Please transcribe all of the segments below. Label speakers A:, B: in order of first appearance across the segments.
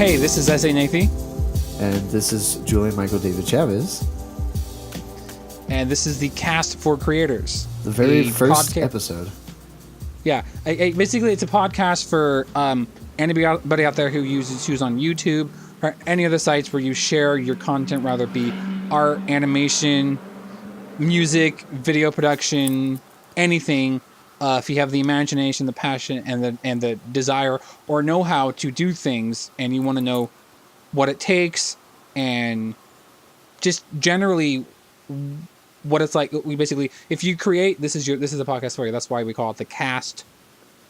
A: Hey, this is S.A. Nathy.
B: And this is Julian Michael David Chavez.
A: And this is the Cast for Creators.
B: The very first episode.
A: Yeah. Basically, it's a podcast for anybody out there who's on YouTube or any other sites where you share your content, whether it be art, animation, music, video production, anything. If you have the imagination, the passion, and the desire or know-how to do things, and you want to know what it takes, and just generally what it's like. We basically, if you create, this is a podcast for you. That's why we call it the Cast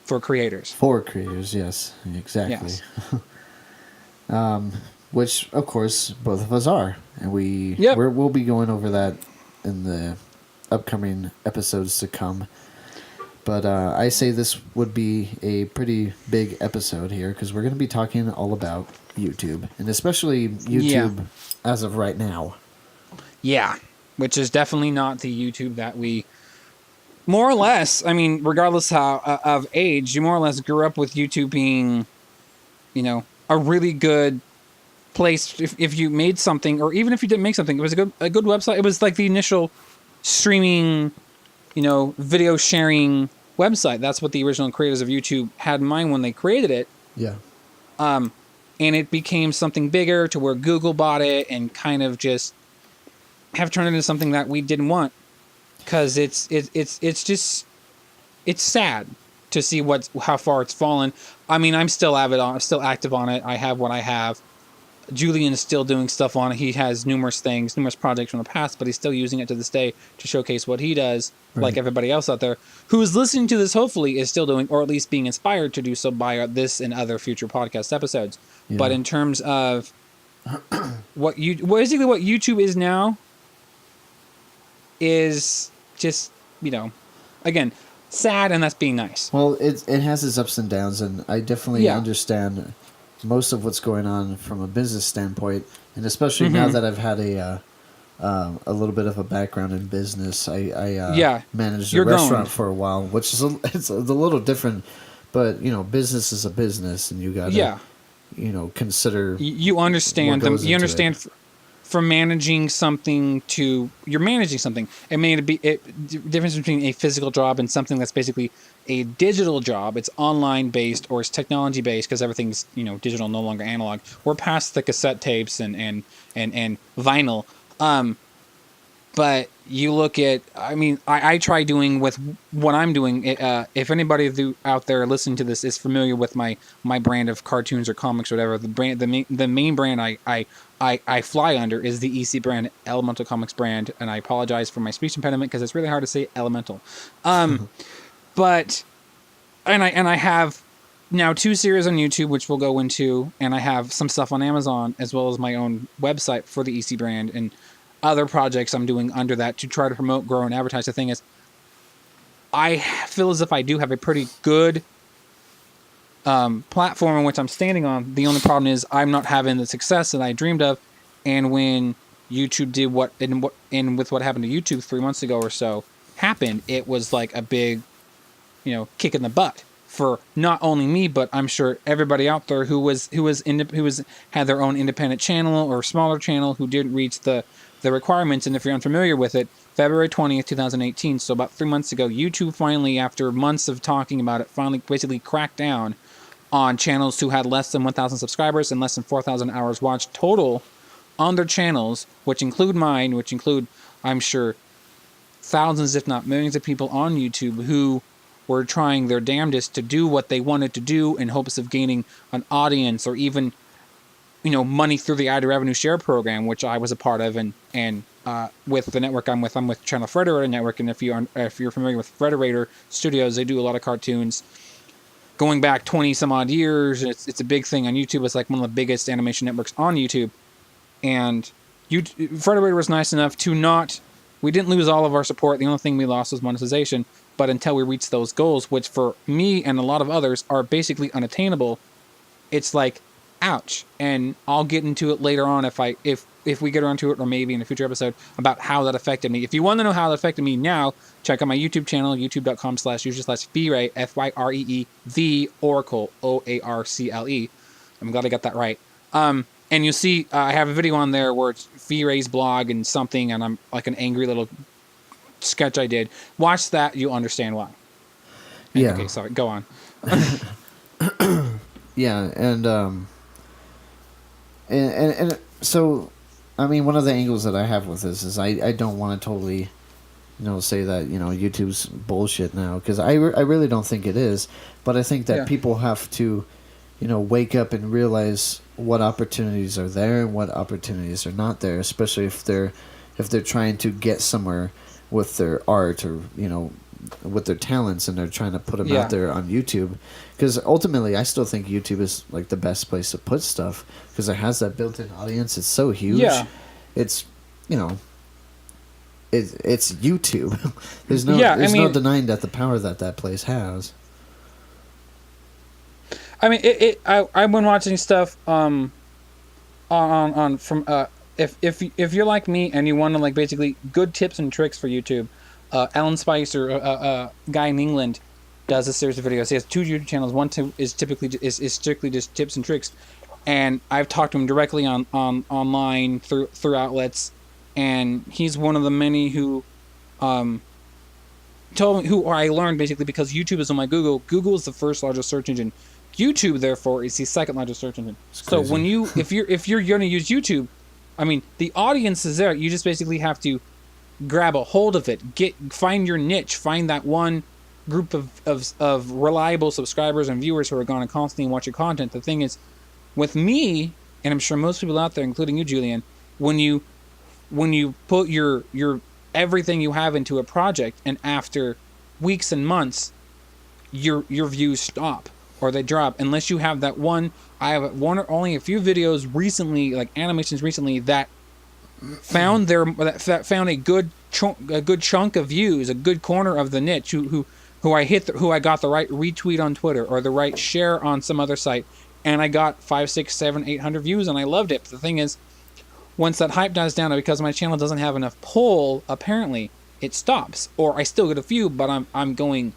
A: for Creators.
B: For creators, yes, exactly. Yes. Which, of course, both of us are, and we'll be going over that in the upcoming episodes to come. But I say this would be a pretty big episode here because we're going to be talking all about YouTube, and especially YouTube as of right now. Yeah,
A: which is definitely not the YouTube that we, more or less, I mean, regardless of age, you more or less grew up with YouTube being, a really good place if you made something, or even if you didn't make something, it was a good website. It was like the initial streaming, video sharing website. That's what the original creators of YouTube had in mind when they created it.
B: Yeah.
A: And it became something bigger to where Google bought it and kind of just have turned it into something that we didn't want. Because it's sad to see how far it's fallen. I mean, I'm still active on it. I have what I have. Julian is still doing stuff on it. He has numerous projects from the past, but he's still using it to this day to showcase what he does, right. Like everybody else out there who is listening to this, hopefully is still doing, or at least being inspired to do so by this and other future podcast episodes. Yeah. But in terms of what YouTube is now is just, again, sad, and that's being nice.
B: Well, it has its ups and downs, and I definitely understand most of what's going on from a business standpoint, and especially now that I've had a little bit of a background in business. I managed a restaurant for a while, which is it's a little different, but business is a business, and you got to consider.
A: You understand them. You understand from managing something to you're managing something. It may be difference between a physical job and something that's basically a digital job. It's online based or it's technology based because everything's digital, no longer analog. We're past the cassette tapes and vinyl. But you look at, I try doing with what I'm doing. If anybody out there listening to this is familiar with my brand of cartoons or comics or whatever, the main brand I fly under is the EC brand, Elemental Comics brand, and I apologize for my speech impediment because it's really hard to say Elemental. But I have now 2 series on YouTube, which we'll go into, and I have some stuff on Amazon as well as my own website for the EC brand and other projects I'm doing under that to try to promote, grow, and advertise. The thing is, I feel as if I do have a pretty good platform in which I'm standing on. The only problem is I'm not having the success that I dreamed of. And when YouTube did with what happened to YouTube 3 months ago or so happened, it was like a big, kick in the butt for not only me, but I'm sure everybody out there who had their own independent channel or smaller channel who didn't reach the requirements. And if you're unfamiliar with it, February 20th, 2018, so about 3 months ago, YouTube finally, after months of talking about it, finally basically cracked down on channels who had less than 1,000 subscribers and less than 4,000 hours watched total on their channels, which include mine, which include, I'm sure, thousands, if not millions of people on YouTube who were trying their damnedest to do what they wanted to do in hopes of gaining an audience or even money through the ad revenue share program, which I was a part of, and with the network I'm with Channel Frederator Network, and if you're familiar with Frederator Studios, they do a lot of cartoons going back 20 some odd years. It's a big thing on YouTube. It's like one of the biggest animation networks on YouTube, and Frederator was nice enough to we didn't lose all of our support. The only thing we lost was monetization, but until we reached those goals, which for me and a lot of others are basically unattainable, it's like, ouch. And I'll get into it later on if we get around to it, or maybe in a future episode, about how that affected me. If you want to know how that affected me now, check out my YouTube channel, youtube.com/user/Firee, the Oracle, OARCLE. I'm glad I got that right. And you see, I have a video on there where it's V-Ray's blog and something, and I'm like an angry little sketch I did. Watch that, you'll understand why. And,
B: yeah.
A: Okay, sorry. Go on.
B: Yeah, and so, I mean, one of the angles that I have with this is I don't want to totally, say that YouTube's bullshit now, because I really don't think it is, but I think that people have to, wake up and realize what opportunities are there and what opportunities are not there, especially if they're trying to get somewhere with their art or with their talents, and they're trying to put them out there on YouTube. Because ultimately, I still think YouTube is like the best place to put stuff, because it has that built-in audience. It's so huge. Yeah. It's it's YouTube. There's no denying that the power that place has.
A: I mean, I've been watching stuff on from if you're like me and you want to like basically good tips and tricks for YouTube, Alan Spicer, a guy in England, does a series of videos. He has 2 YouTube channels. One is strictly just tips and tricks, and I've talked to him directly on online through outlets, and he's one of the many who told me, who I learned basically, because YouTube is on my Google. Google is the first largest search engine. YouTube, therefore, is the second largest search engine. So when if you're going to use YouTube, I mean, the audience is there. You just basically have to grab a hold of it. Find your niche. Find that one group of reliable subscribers and viewers who are going to constantly watch your content. The thing is, with me, and I'm sure most people out there, including you, Julian, when you put your everything you have into a project, and after weeks and months, your views stop or they drop, unless you have that one. I have one or only a few videos recently, like animations recently, that found found a good chunk of views, a good corner of the niche, who I got the right retweet on Twitter or the right share on some other site, and I got 5, 6, 7, 800 views, and I loved it. But the thing is, once that hype dies down, because my channel doesn't have enough pull, apparently it stops. Or I still get a few, but I'm going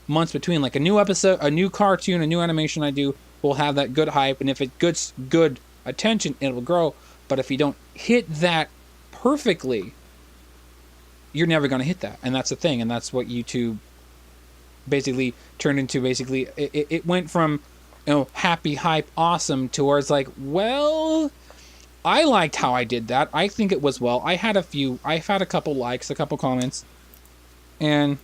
A: months between. Like a new episode, a new cartoon, a new animation I do will have that good hype, and if it gets good attention, it will grow. But if you don't hit that perfectly, you're never going to hit that. And that's the thing, and that's what YouTube basically turned into. Basically, it went from happy, hype, awesome, towards like, well, I liked how I did that. I think it was well. I've had a couple likes, a couple comments, and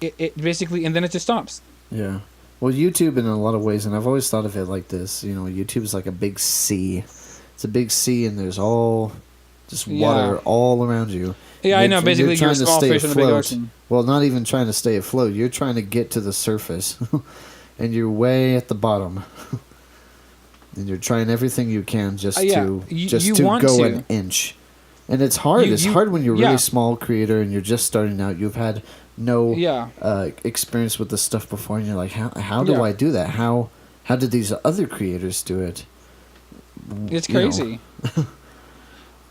A: it basically, and then it just stops.
B: Yeah. Well, YouTube, in a lot of ways, and I've always thought of it like this, YouTube is like a big sea. It's a big sea, and there's all just water all around you.
A: Yeah, I know. Basically, you're a small fish in a big ocean.
B: Well, not even trying to stay afloat. You're trying to get to the surface, and you're way at the bottom. And you're trying everything you can just to go an inch. And it's hard. It's hard when you're a really small creator and you're just starting out. You've had no experience with this stuff before, and you're like, how do I do that? How did these other creators do it?
A: It's crazy.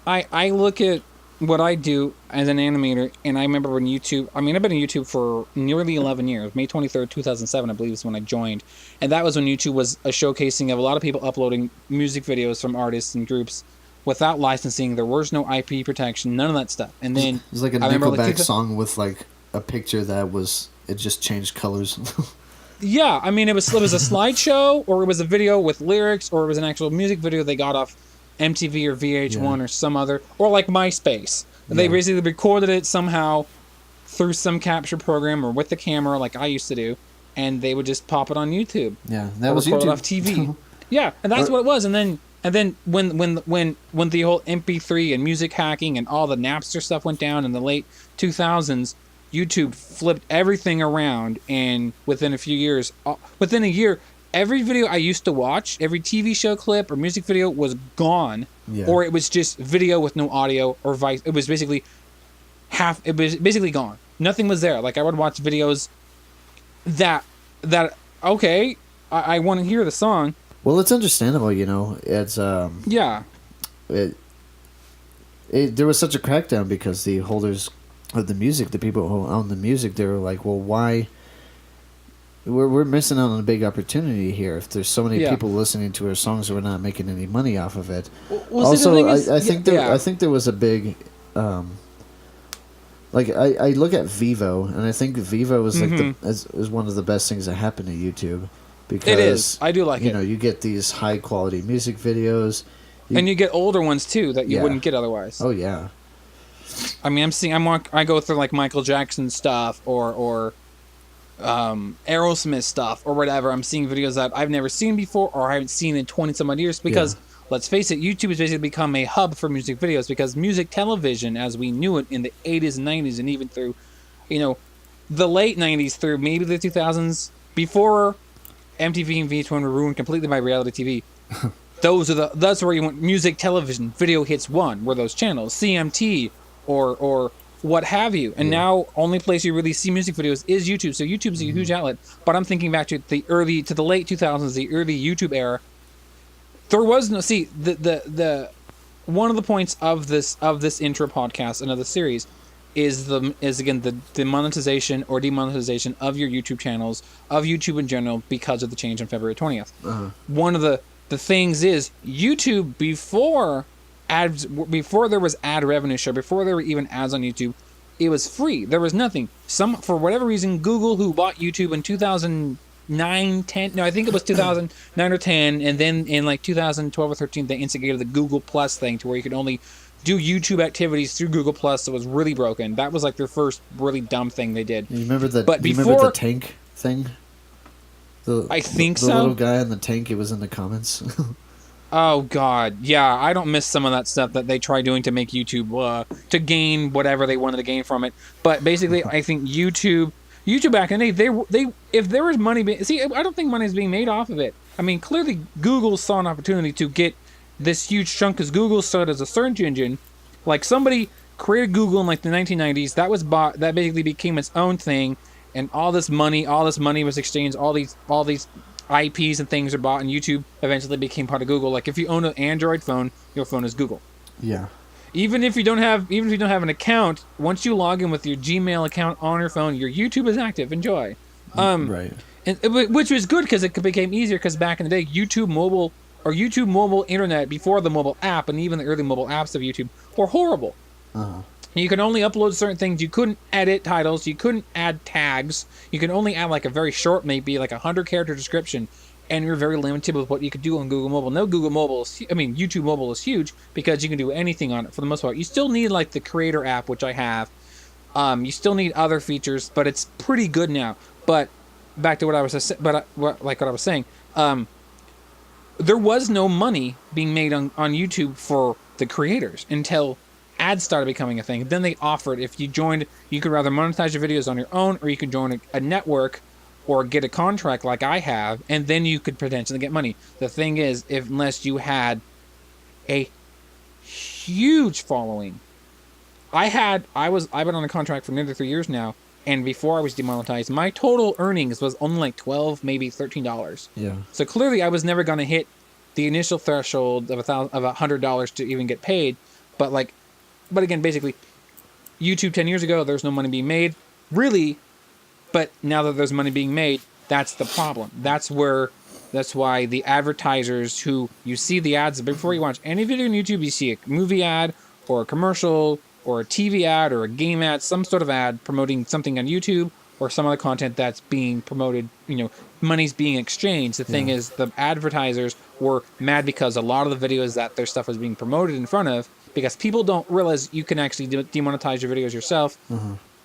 A: I look at what I do as an animator, and I remember when YouTube, I've been in YouTube for nearly 11 years. May 23rd, 2007, I believe, is when I joined. And that was when YouTube was a showcasing of a lot of people uploading music videos from artists and groups without licensing. There was no IP protection, none of that stuff. And then
B: it was like a Nickelback song with like a picture it just changed colors.
A: Yeah, it was a slideshow, or it was a video with lyrics, or it was an actual music video they got off MTV or VH1 or some other, or like MySpace. They basically recorded it somehow through some capture program or with the camera, like I used to do, and they would just pop it on YouTube.
B: Yeah, that was YouTube.
A: Off TV. Yeah, and that's what it was. And then when the whole MP3 and music hacking and all the Napster stuff went down in the late 2000s, YouTube flipped everything around, and within a year, every video I used to watch, every TV show clip or music video was gone, or it was just video with no audio, or vice. It was basically gone. Nothing was there. Like I would watch videos that okay, I want to hear the song.
B: Well, it's understandable, It's there was such a crackdown because the holders of the music, the people who own the music, they were like, well, why we're missing out on a big opportunity here. If there's so many people listening to our songs, we're not making any money off of it.
A: Well, also,
B: I think there was a big, like I look at Vivo, and I think Vivo is like is one of the best things that happened to YouTube, because
A: it is. I do like it.
B: You know, you get these high quality music videos,
A: and you get older ones too that you wouldn't get otherwise.
B: Oh yeah.
A: I mean, I go through like Michael Jackson stuff or Aerosmith stuff or whatever. I'm seeing videos that I've never seen before or I haven't seen in 20 some odd years because let's face it, YouTube has basically become a hub for music videos because music television as we knew it in the 80s and 90s and even through, you know, the late 90s through maybe the 2000s before MTV and VH1 were ruined completely by reality TV. That's where you want music television, video hits one, were those channels, CMT or what have you. And now only place you really see music videos is YouTube. So YouTube's a huge outlet. But I'm thinking back to the late 2000s, the early YouTube era. There was no the one of the points of this intro podcast and of the series is again the monetization or demonetization of your YouTube channels, of YouTube in general, because of the change on February 20th. One of the things is YouTube before there was ad revenue share, before there were even ads on YouTube, it was free. There was nothing. For whatever reason, Google, who bought YouTube in 2009, 10, no, I think it was 2009 or 10, and then in like 2012 or 13, they instigated the Google Plus thing to where you could only do YouTube activities through Google Plus. That was really broken. That was like their first really dumb thing they did.
B: You remember the tank thing? I
A: think
B: the little guy in the tank, it was in the comments.
A: Oh, God. Yeah, I don't miss some of that stuff that they try doing to make YouTube, to gain whatever they wanted to gain from it. But basically, I think YouTube back in the day, if there was money, I don't think money is being made off of it. I mean, clearly Google saw an opportunity to get this huge chunk because Google started as a search engine. Like somebody created Google in like the 1990s. That was bought. That basically became its own thing. And all this money was exchanged. All these IPs and things are bought, and YouTube eventually became part of Google. Like if you own an Android phone, your phone is Google.
B: Yeah.
A: Even if you don't have an account, once you log in with your Gmail account on your phone, your YouTube is active. Enjoy.
B: Right.
A: And which was good because it became easier. Because back in the day, YouTube mobile internet before the mobile app and even the early mobile apps of YouTube were horrible. You could only upload certain things. You couldn't edit titles. You couldn't add tags. You could only add like a very short, maybe like 100-character description. And you're very limited with what you could do on Google Mobile. No, YouTube Mobile is huge because you can do anything on it for the most part. You still need like the Creator app, which I have. You still need other features, but it's pretty good now. But back to what I was saying, there was no money being made on YouTube for the creators until ads started becoming a thing. Then they offered, if you joined, you could rather monetize your videos on your own, or you could join a network or get a contract like I have, and then you could potentially get money. The thing is, unless you had a huge following. I've been on a contract for nearly 3 years now, and before I was demonetized, my total earnings was only like $12, maybe $13.
B: Yeah.
A: So clearly I was never going to hit the initial threshold of $100 to even get paid. But again, basically, YouTube 10 years ago, there's no money being made, really. But now that there's money being made, that's the problem. That's why the advertisers who you see the ads before you watch any video on YouTube, you see a movie ad or a commercial or a TV ad or a game ad, some sort of ad promoting something on YouTube or some other content that's being promoted, money's being exchanged. The thing is, the advertisers were mad because a lot of the videos that their stuff was being promoted in front of, because people don't realize you can actually demonetize your videos yourself.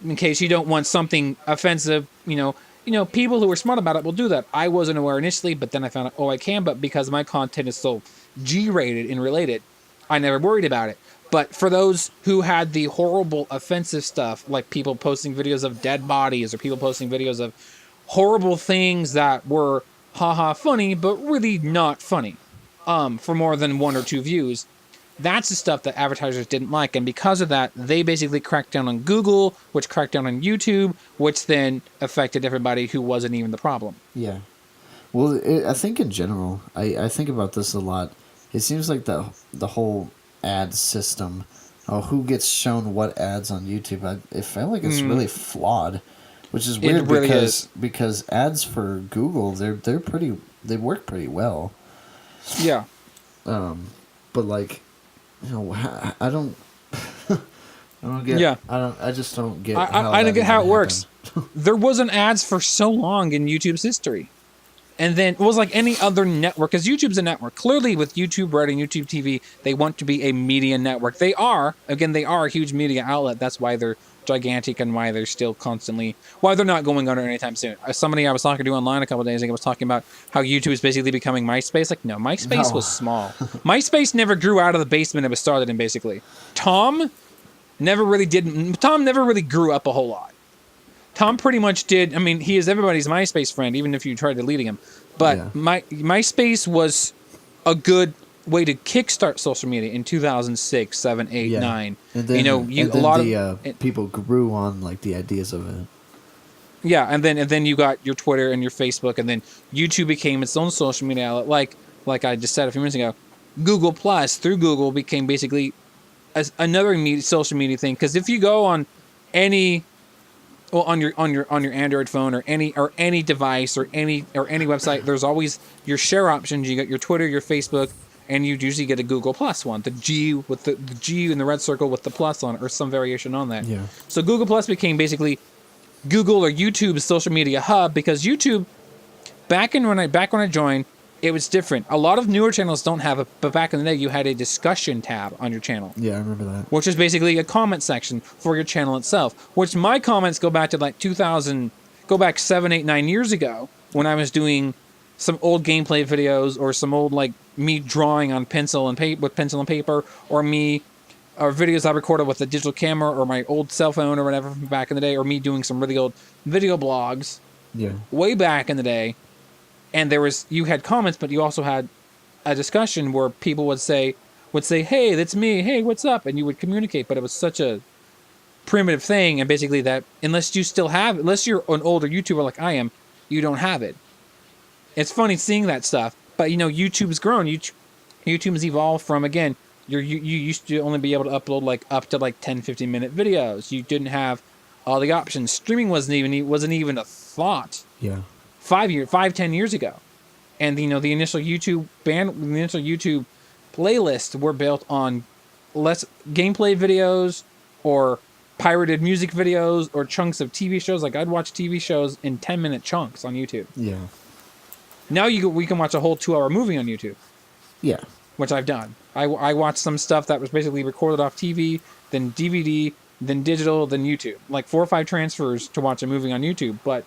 A: In case you don't want something offensive, people who are smart about it will do that. I wasn't aware initially, but then I found out, I can, but because my content is so G-rated and related, I never worried about it. But for those who had the horrible offensive stuff, like people posting videos of dead bodies or people posting videos of horrible things that were haha funny, but really not funny, for more than 1 or 2 views, that's the stuff that advertisers didn't like. And because of that, they basically cracked down on Google, which cracked down on YouTube, which then affected everybody who wasn't even the problem.
B: Yeah. Well, I think in general, I think about this a lot. It seems like the whole ad system, who gets shown what ads on YouTube, I feel like it's really flawed. Which is weird
A: it really
B: because ads for Google they work pretty well.
A: Yeah.
B: But like, I don't I don't get.
A: Yeah.
B: I just don't get.
A: I don't get how it works. There wasn't ads for so long in YouTube's history. And then it was like any other network, because YouTube's a network. Clearly, with YouTube Red and YouTube TV, they want to be a media network. They are a huge media outlet. That's why they're gigantic and why they're still why they're not going under anytime soon. Somebody I was talking to online a couple of days ago was talking about how YouTube is basically becoming MySpace. Like, no, MySpace was small. MySpace never grew out of the basement it was started in, basically. Tom never really grew up a whole lot. Tom pretty much did. I mean, he is everybody's MySpace friend, even if you tried deleting him. But MySpace was a good way to kickstart social media in 2006, 7, 8, 9.
B: And then, people grew on like the ideas of it.
A: Yeah, and then you got your Twitter and your Facebook, and then YouTube became its own social media outlet. Like I just said a few minutes ago, Google Plus through Google became basically another social media thing. Because if you go on any on your Android phone or any device or any website, there's always your share options. You got your Twitter, your Facebook, and you usually get a Google Plus one, the G with the G in the red circle with the plus on it, or some variation on that.
B: Yeah.
A: So Google Plus became basically Google or YouTube's social media hub, because YouTube back when I joined, it was different. A lot of newer channels don't have it, but back in the day, you had a discussion tab on your channel.
B: Yeah, I remember that.
A: Which is basically a comment section for your channel itself. Which my comments go back to like 2000, go back 7, 8, 9 years ago when I was doing some old gameplay videos, or some old like me drawing on pencil and paper, or videos I recorded with a digital camera or my old cell phone or whatever from back in the day, or me doing some really old video blogs.
B: Yeah.
A: Way back in the day. And you had comments, but you also had a discussion where people would say, "Hey, that's me. Hey, what's up?" And you would communicate. But it was such a primitive thing, and basically that unless you're an older YouTuber like I am, you don't have it. It's funny seeing that stuff, but YouTube's grown. YouTube's evolved from, again, you used to only be able to upload like up to like 10, 15-minute videos. You didn't have all the options. Streaming wasn't even a thought.
B: Yeah.
A: 10 years ago. And the initial YouTube playlists were built on less gameplay videos or pirated music videos or chunks of TV shows. Like, I'd watch TV shows in 10-minute chunks on YouTube.
B: Yeah.
A: Now we can watch a whole 2-hour movie on YouTube.
B: Yeah.
A: Which I've done. I watched some stuff that was basically recorded off TV, then DVD, then digital, then YouTube. Like 4 or 5 transfers to watch a movie on YouTube, but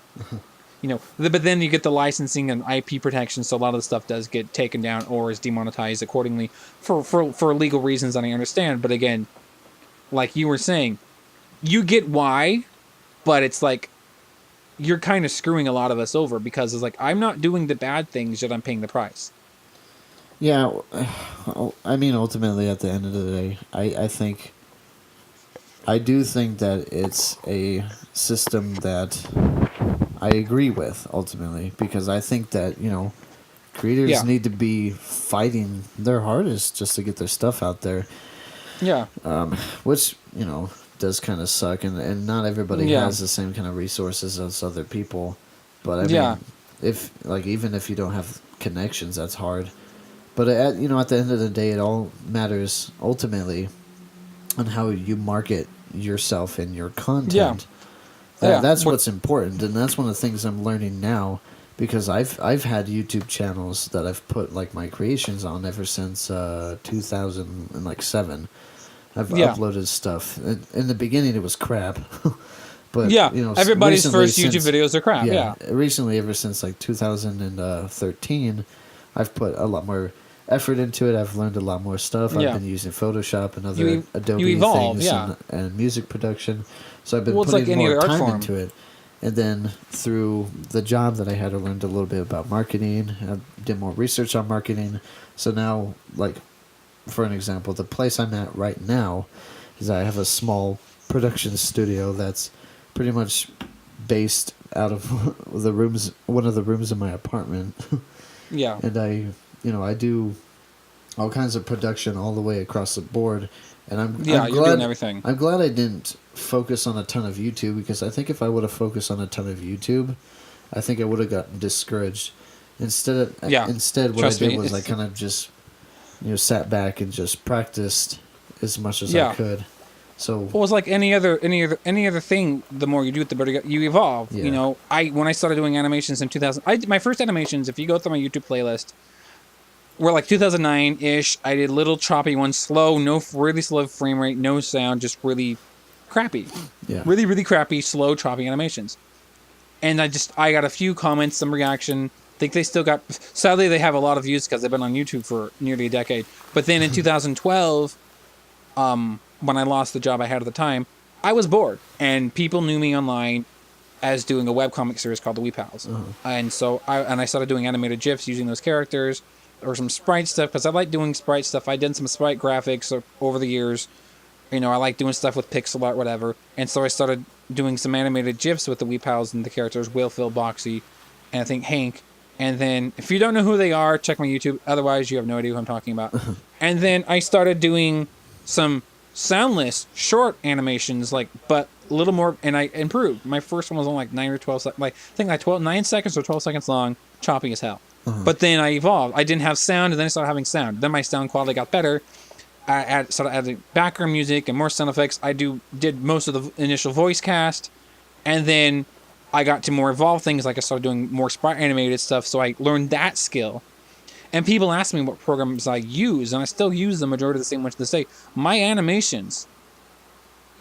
A: but then you get the licensing and IP protection, so a lot of the stuff does get taken down or is demonetized accordingly for legal reasons, and I understand. But again, like you were saying, you get why, but it's like you're kind of screwing a lot of us over, because it's like, I'm not doing the bad things, yet I'm paying the price.
B: Yeah, I mean, ultimately, at the end of the day, I do think that it's a system that I agree with, ultimately, because I think that, creators need to be fighting their hardest just to get their stuff out there.
A: Yeah.
B: Which, does kind of suck, and not everybody has the same kind of resources as other people. But I mean, even if you don't have connections, that's hard. But at the end of the day, it all matters ultimately on how you market yourself and your content. That's what's important, and that's one of the things I'm learning now, because I've had YouTube channels that I've put like my creations on ever since 2007. I've uploaded stuff. In the beginning, it was crap. But
A: everybody's first YouTube videos are crap. Yeah.
B: Recently, ever since like 2013, I've put a lot more effort into it. I've learned a lot more stuff. I've been using Photoshop and other Adobe things and music production. So I've been putting more time into it. And then through the job that I had, I learned a little bit about marketing. I did more research on marketing. So now, like, for an example, the place I'm at right now is I have a small production studio that's pretty much based out of one of the rooms in my apartment. Yeah. And I do all kinds of production all the way across the board, And I'm
A: you're
B: glad
A: doing everything.
B: I'm glad I didn't focus on a ton of YouTube, because I think if I would have focused on a ton of YouTube, I think I would have gotten discouraged. Instead, what I did was I kind of just sat back and just practiced as much as I could. So
A: well, it's like any other thing. The more you do it, the better you evolve.
B: Yeah.
A: When I started doing animations in 2000, my first animations. If you go through my YouTube playlist, were like 2009-ish. I did little choppy ones, slow, really slow frame rate, no sound, just really crappy.
B: Yeah.
A: Really, really crappy, slow, choppy animations. And I got a few comments, some reaction. I think they still got, sadly they have a lot of views because they've been on YouTube for nearly a decade. But then in 2012, when I lost the job I had at the time, I was bored. And people knew me online as doing a webcomic series called The Wee Pals. And so I started doing animated GIFs using those characters, or some sprite stuff, because I like doing sprite stuff. I did some sprite graphics over the years. I like doing stuff with pixel art, whatever. And so I started doing some animated GIFs with the Wee Pals and the characters Will, Phil, Boxy, and I think Hank. And then, if you don't know who they are, check my YouTube. Otherwise, you have no idea who I'm talking about. And then I started doing some soundless short animations, but a little more, and I improved. My first one was only like 9 or 12 seconds, I think 9 seconds or 12 seconds long, choppy as hell. But then I evolved. I didn't have sound, and then I started having sound. Then my sound quality got better. I started adding background music and more sound effects. I did most of the initial voice cast, and then I got to more evolved things. Like I started doing more sprite animated stuff, so I learned that skill. And people ask me what programs I use, and I still use the majority of the same ones to this day. My animations,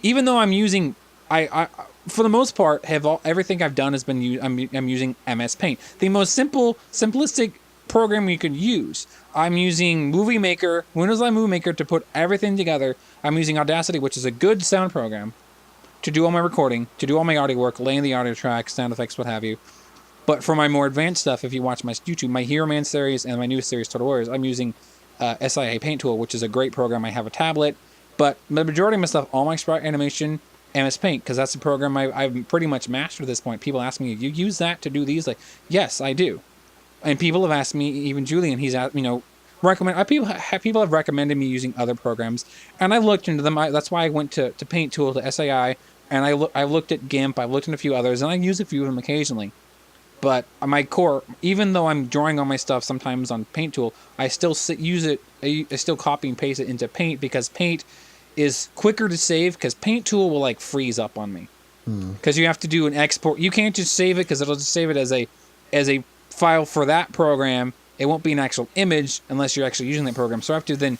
A: even though I'm using, I for the most part, everything I've done has been I'm using MS Paint, the most simplistic program you could use. I'm using Movie Maker, Windows Live Movie Maker, to put everything together. I'm using Audacity, which is a good sound program, to do all my recording, to do all my audio work, laying the audio tracks, sound effects, what have you. But for my more advanced stuff, if you watch my YouTube, my Hero Man series and my newest series, Total Warriors, I'm using SIA Paint Tool, which is a great program. I have a tablet, but the majority of my stuff, all my sprite animation, MS Paint, because that's the program I've pretty much mastered at this point. People ask me, you use that to do these? Like, yes, I do. And people have asked me, even Julian, he's asked, recommend. People have recommended me using other programs, and I've looked into them. That's why I went to Paint Tool, to SAI, and I looked at GIMP. I've looked at a few others, and I use a few of them occasionally. But my core, even though I'm drawing all my stuff sometimes on Paint Tool, I still use it. I still copy and paste it into Paint, because Paint is quicker to save, because Paint Tool will freeze up on me, because you have to do an export. You can't just save it, because it'll just save it as a file for that program. It won't be an actual image unless you're actually using that program. So I have to then,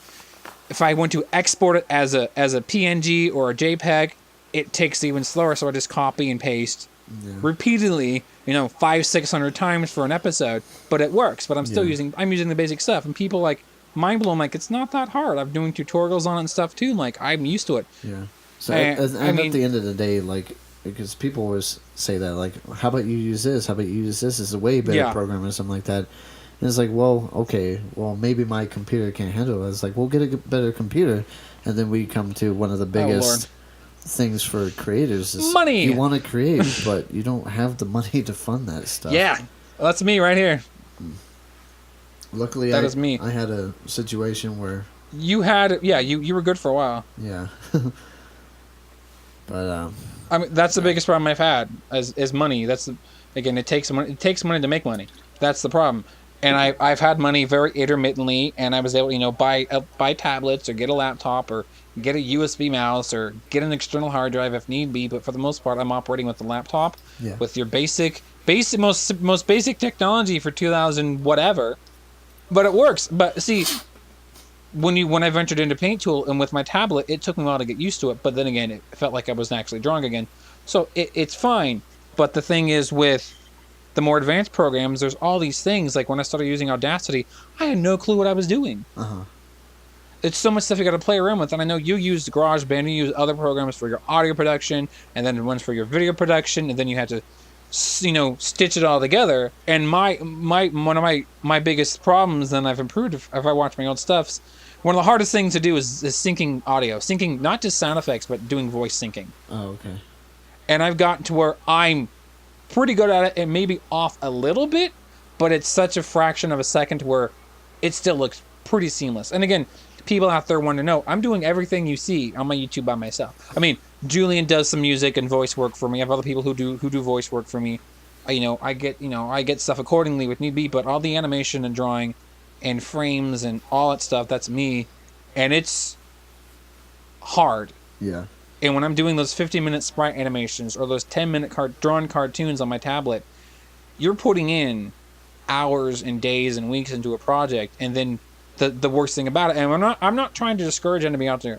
A: if I want to export it as a PNG or a JPEG, it takes even slower. So I just copy and paste repeatedly, 500-600 times for an episode. But it works. But I'm still using the basic stuff, and people mind blown. It's not that hard. I'm doing tutorials on it and stuff too. I'm used to it.
B: Yeah. So at the end of the day, because people always say that, how about you use this? How about you use this? It's a way better program or something like that. And it's okay, maybe my computer can't handle it. It's we'll get a better computer. And then we come to one of the biggest things for creators is
A: money.
B: You want to create, but you don't have the money to fund that stuff.
A: Yeah, well, that's me right here.
B: Luckily,
A: that is me.
B: I had a situation where
A: you had, you were good for a while.
B: Yeah. But
A: that's the biggest problem I've had is money. It takes money. It takes money to make money. That's the problem. And I've had money very intermittently, and I was able to buy tablets or get a laptop or get a USB mouse or get an external hard drive if need be. But for the most part, I'm operating with the laptop with your basic most basic technology for 2000 whatever. But it works. But see, when I ventured into Paint Tool and with my tablet, it took me a while to get used to it. But then again, it felt like I was actually drawing again. So it's fine. But the thing is, with the more advanced programs, there's all these things. Like when I started using Audacity, I had no clue what I was doing. It's so much stuff you got to play around with. And I know you use GarageBand, you use other programs for your audio production, and then ones for your video production, and then you have to, stitch it all together. And one of my biggest problems, and I've improved if I watch my old stuffs, one of the hardest things to do is syncing audio, syncing not just sound effects, but doing voice syncing.
B: Oh, okay.
A: And I've gotten to where I'm pretty good at it. It may be off a little bit, but it's such a fraction of a second where it still looks pretty seamless. And again, people out there want to know, I'm doing everything you see on my YouTube by myself. I mean, Julian does some music and voice work for me. I have other people who do voice work for me. I get stuff accordingly with me, but all the animation and drawing and frames and all that stuff, that's me, and it's hard.
B: Yeah.
A: And when I'm doing those 15-minute sprite animations or those 10-minute drawn cartoons on my tablet, you're putting in hours and days and weeks into a project, and then the worst thing about it, and I'm not trying to discourage anybody out there.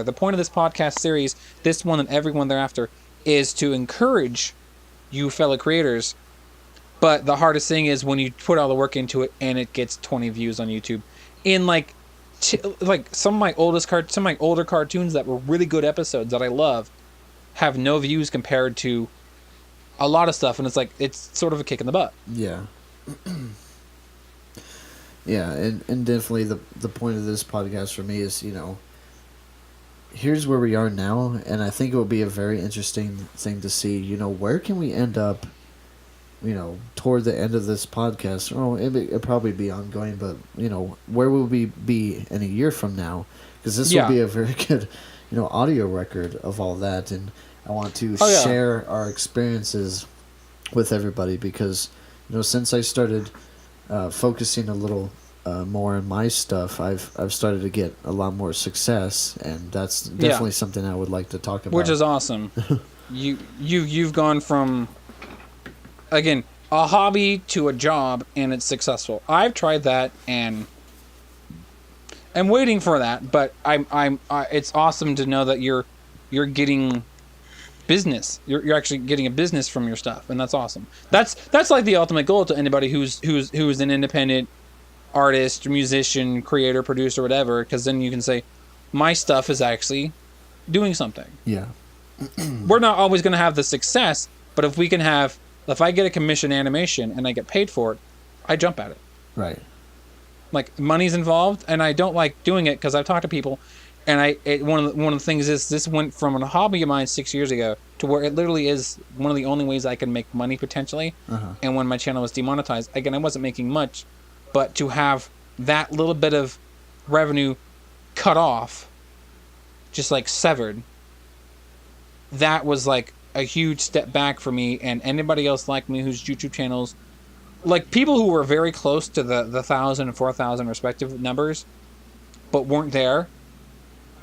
A: The point of this podcast series, this one and everyone thereafter, is to encourage you fellow creators. But the hardest thing is when you put all the work into it and it gets 20 views on YouTube. In like some of my older cartoons that were really good episodes that I love have no views compared to a lot of stuff, and it's sort of a kick in the butt.
B: Yeah. Yeah, and definitely the point of this podcast for me is, here's where we are now, and I think it will be a very interesting thing to see, where can we end up, toward the end of this podcast. Oh, it'll probably be ongoing, but, where will we be in a year from now? Because this will be a very good, audio record of all that, and I want to share our experiences with everybody because, since I started focusing a little more on my stuff, I've started to get a lot more success, and that's definitely something I would like to talk about.
A: Which is awesome. You've gone from, again, a hobby to a job, and it's successful. I've tried that, and I'm waiting for that, but it's awesome to know that you're getting business. You're actually getting a business from your stuff, and that's awesome. That's like the ultimate goal to anybody who's an independent artist, musician, creator, producer, whatever, because then you can say, my stuff is actually doing something.
B: Yeah.
A: We're not always going to have the success, but if I get a commission animation and I get paid for it, I jump at it.
B: Right.
A: Like, money's involved, and I don't like doing it because I've talked to people, and one of the things is this went from a hobby of mine 6 years ago to where it literally is one of the only ways I can make money potentially.
B: Uh-huh.
A: And when my channel was demonetized, again, I wasn't making much, but to have that little bit of revenue cut off, just like severed, that was like a huge step back for me and anybody else like me whose YouTube channels, like people who were very close to the 1,000 and 4,000 respective numbers, but weren't there.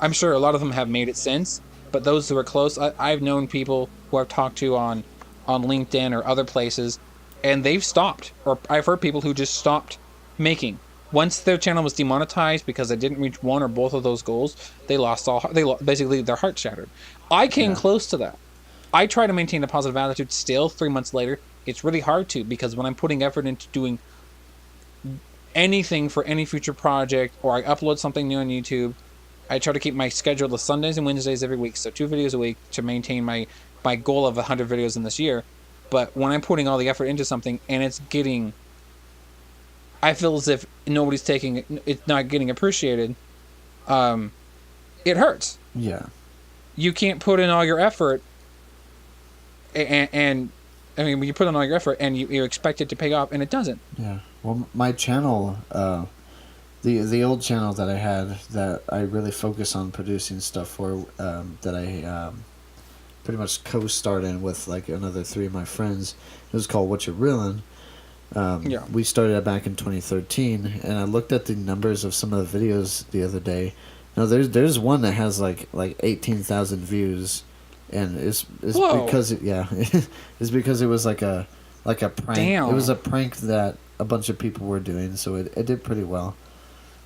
A: I'm sure a lot of them have made it since, but those who are close, I've known people who I've talked to on LinkedIn or other places, and they've stopped. Or I've heard people who just stopped making. Once their channel was demonetized because they didn't reach one or both of those goals, basically their heart shattered. I came close to that. I try to maintain a positive attitude still 3 months later. It's really hard to, because when I'm putting effort into doing anything for any future project, or I upload something new on YouTube, I try to keep my schedule to Sundays and Wednesdays every week, so 2 videos a week to maintain my goal of 100 videos in this year. But when I'm putting all the effort into something and I feel as if it's not getting appreciated, it hurts.
B: Yeah.
A: You can't put in all your effort, and I mean, when you put in all your effort and you expect it to pay off, and it doesn't.
B: Yeah. Well, my channel, the old channel that I had that I really focus on producing stuff for, that I pretty much co-starred in with like another 3 of my friends. It was called What You Reelin'. We started it back in 2013, and I looked at the numbers of some of the videos the other day. Now there's one that has like 18,000 views, and it's because it's because it was like a prank.
A: Damn.
B: It was a prank that a bunch of people were doing, so it did pretty well.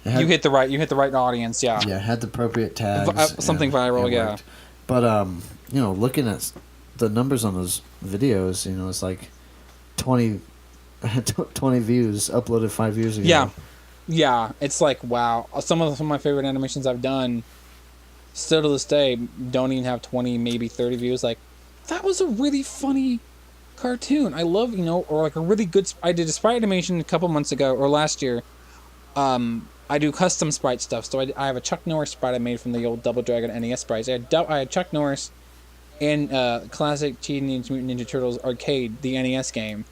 A: You hit the right audience, yeah.
B: Yeah, it had the appropriate tags.
A: Something viral, yeah.
B: But looking at the numbers on those videos, it's like 20 views uploaded 5 years ago. Yeah, it's like, wow. Some of my favorite animations I've done, still to this day, don't even have 20, maybe 30 views. Like, that was a really funny cartoon. I love, or like a really good. I did a sprite animation a couple months ago or last year. I do custom sprite stuff, so I have a Chuck Norris sprite I made from the old Double Dragon NES sprites. I had Chuck Norris in classic Teenage Mutant Ninja Turtles arcade, the NES game.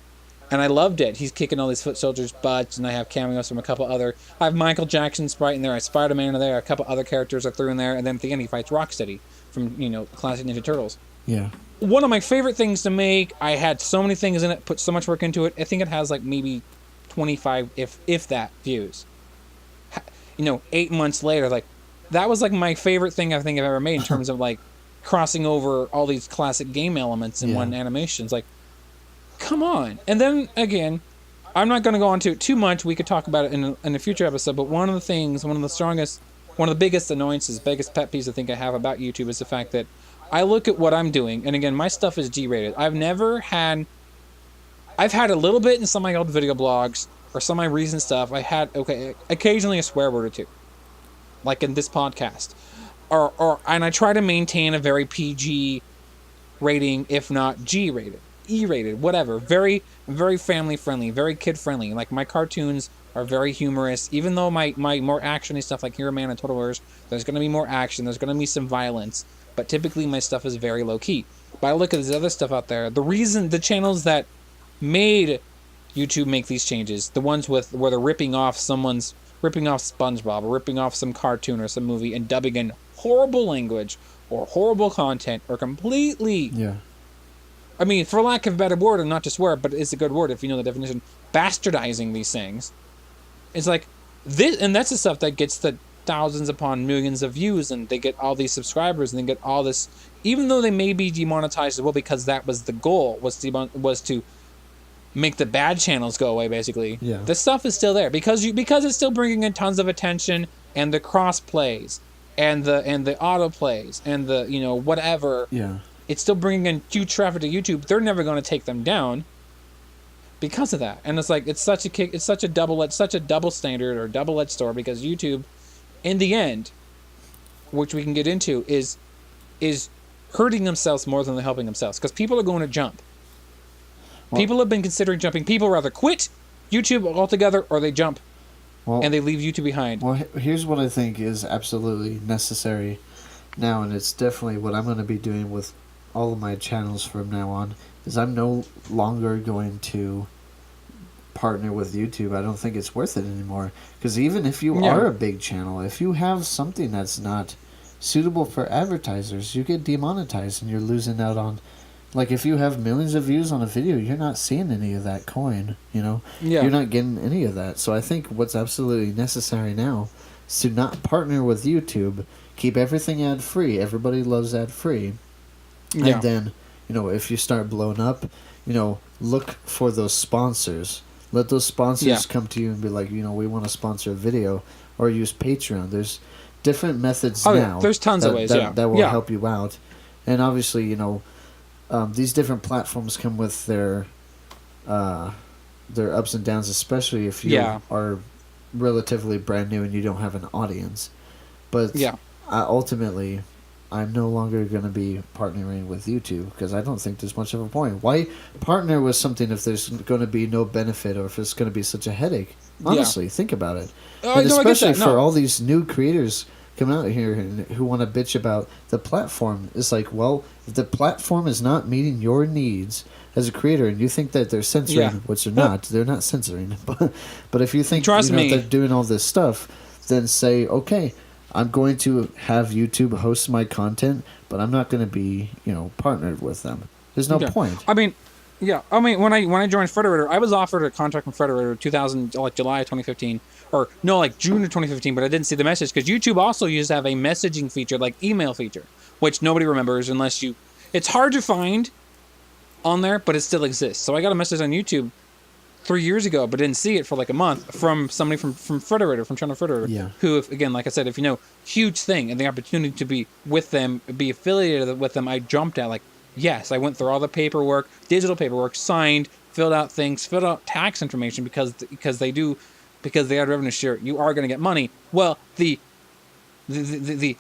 A: And I loved it. He's kicking all these foot soldiers' butts, and I have cameos from a couple other. I have Michael Jackson sprite in there. I have Spider-Man in there. A couple other characters I threw in there, and then at the end he fights Rocksteady from classic Ninja Turtles.
B: Yeah.
A: One of my favorite things to make. I had so many things in it. Put so much work into it. I think it has like maybe 25, if that, views. 8 months later, like that was like my favorite thing I think I've ever made in terms of like crossing over all these classic game elements in one animation. It's like, come on. And then again, I'm not going to go on to it too much. We could talk about it in a future episode. But one of the biggest annoyances, biggest pet peeves I think I have about YouTube is the fact that I look at what I'm doing, and again, my stuff is G-rated. I've had a little bit in some of my old video blogs or some of my recent stuff. I had occasionally a swear word or two, like in this podcast, and I try to maintain a very PG rating, if not G-rated. E-rated, whatever. Very, very family friendly, very kid friendly. Like my cartoons are very humorous, even though my more actiony stuff like Hero Man and Total Warriors, there's going to be more action, there's going to be some violence, but typically my stuff is very low key. But I look at this other stuff out there. The channels that made YouTube make these changes, the ones where they're ripping off SpongeBob or ripping off some cartoon or some movie and dubbing in horrible language or horrible content or completely I mean, for lack of a better word, and not to swear, but it's a good word if you know the definition, bastardizing these things. It's like this, and that's the stuff that gets the thousands upon millions of views, and they get all these subscribers, and they get all this, even though they may be demonetized as well, because that was the goal, was to make the bad channels go away, basically.
B: Yeah.
A: The stuff is still there because it's still bringing in tons of attention, and the cross plays, and the auto plays, and the whatever.
B: Yeah.
A: It's still bringing in huge traffic to YouTube. They're never going to take them down because of that. And it's like it's such a double standard or double-edged sword, because YouTube, in the end, which we can get into, is hurting themselves more than they're helping themselves, because people are going to jump. People have been considering jumping. People rather quit YouTube altogether, or they jump and they leave YouTube behind.
B: Well, here's what I think is absolutely necessary now, and it's definitely what I'm going to be doing with all of my channels from now on, is I'm no longer going to partner with YouTube. I don't think it's worth it anymore, because even if you are a big channel, if you have something that's not suitable for advertisers, you get demonetized and you're losing out on, like, if you have millions of views on a video, you're not seeing any of that coin, you're not getting any of that. So I think what's absolutely necessary now is to not partner with YouTube, keep everything ad free. Everybody loves ad free. And then, if you start blowing up, look for those sponsors. Let those sponsors come to you and be like, we want to sponsor a video, or use Patreon. There's different methods now.
A: There's tons of ways,
B: that will help you out. And obviously, these different platforms come with their ups and downs, especially if you are relatively brand new and you don't have an audience. But ultimately, I'm no longer going to be partnering with YouTube, because I don't think there's much of a point. Why partner with something if there's going to be no benefit, or if it's going to be such a headache? Honestly, think about it. And especially for all these new creators coming out here who want to bitch about the platform. It's like, well, if the platform is not meeting your needs as a creator, and you think that they're censoring, which they're not censoring. But if you think they're doing all this stuff, then say, okay, I'm going to have YouTube host my content, but I'm not going to be, partnered with them. There's no point.
A: I mean, when I joined Frederator, I was offered a contract from Frederator July of 2015, or no, like June of 2015, but I didn't see the message, because YouTube also used to have a messaging feature, like email feature, which nobody remembers unless you. It's hard to find on there, but it still exists. So I got a message on YouTube 3 years ago, but didn't see it for like a month, from somebody from Frederator, from Channel Frederator, who, again, like I said, huge thing, and the opportunity to be with them, be affiliated with them, I jumped at. Like, yes, I went through all the paperwork, digital paperwork, signed, filled out tax information, because they had revenue share. You are going to get money. Well, the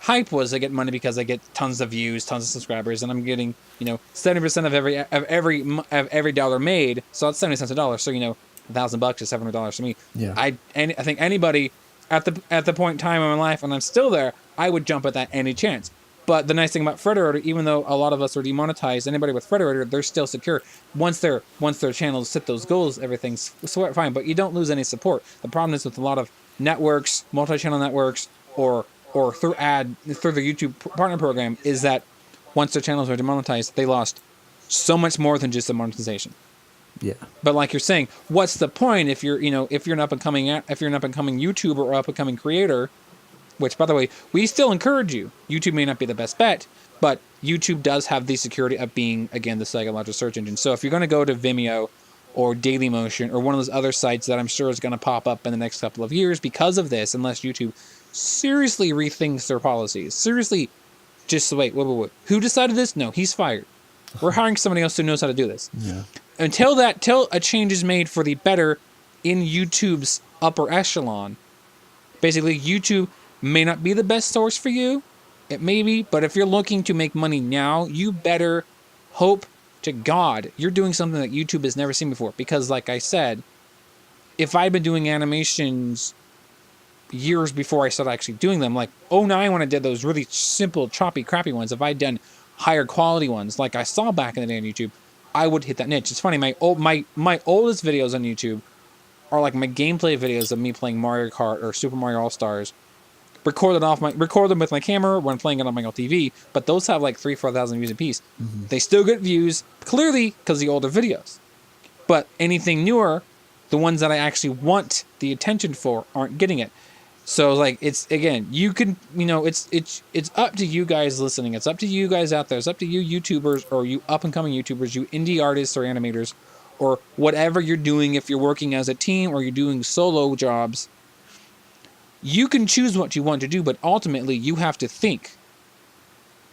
A: hype was I get money because I get tons of views, tons of subscribers, and I'm getting 70% of every dollar made. So that's 70 cents a dollar. So $1,000 is $700 to me.
B: Yeah.
A: I think anybody at the point in time in my life, and I'm still there, I would jump at that any chance. But the nice thing about Frederator, even though a lot of us are demonetized, anybody with Frederator, they're still secure. Once their channels set those goals, everything's fine. But you don't lose any support. The problem is with a lot of networks, multi-channel networks, or through the YouTube partner program, is that once their channels are demonetized, they lost so much more than just the monetization.
B: Yeah.
A: But like you're saying, what's the point if you're an up and coming YouTuber or up and coming creator? Which, by the way, we still encourage you. YouTube may not be the best bet, but YouTube does have the security of being, again, the second largest search engine. So if you're going to go to Vimeo or Dailymotion or one of those other sites that I'm sure is going to pop up in the next couple of years because of this, unless YouTube seriously rethinks their policies, seriously, just wait. Who decided this? No, he's fired. We're hiring somebody else who knows how to do this.
B: Yeah.
A: Until a change is made for the better in YouTube's upper echelon, basically YouTube may not be the best source for you. It may be, but if you're looking to make money now, you better hope to God you're doing something that YouTube has never seen before. Because like I said, if I'd been doing animations years before I started actually doing them, like 2009 when I did those really simple, choppy, crappy ones, if I'd done higher quality ones like I saw back in the day on YouTube, I would hit that niche. It's funny, my oldest videos on YouTube are like my gameplay videos of me playing Mario Kart or Super Mario All-Stars. Record them with my camera when playing it on my old TV, but those have like 3,000-4,000 views a piece. Mm-hmm. They still get views, clearly because the older videos. But anything newer, the ones that I actually want the attention for, aren't getting it. So like it's again, you can it's up to you guys listening. It's up to you guys out there. It's up to you YouTubers or you up and coming YouTubers, you indie artists or animators, or whatever you're doing. If you're working as a team or you're doing solo jobs. You can choose what you want to do, but ultimately you have to think.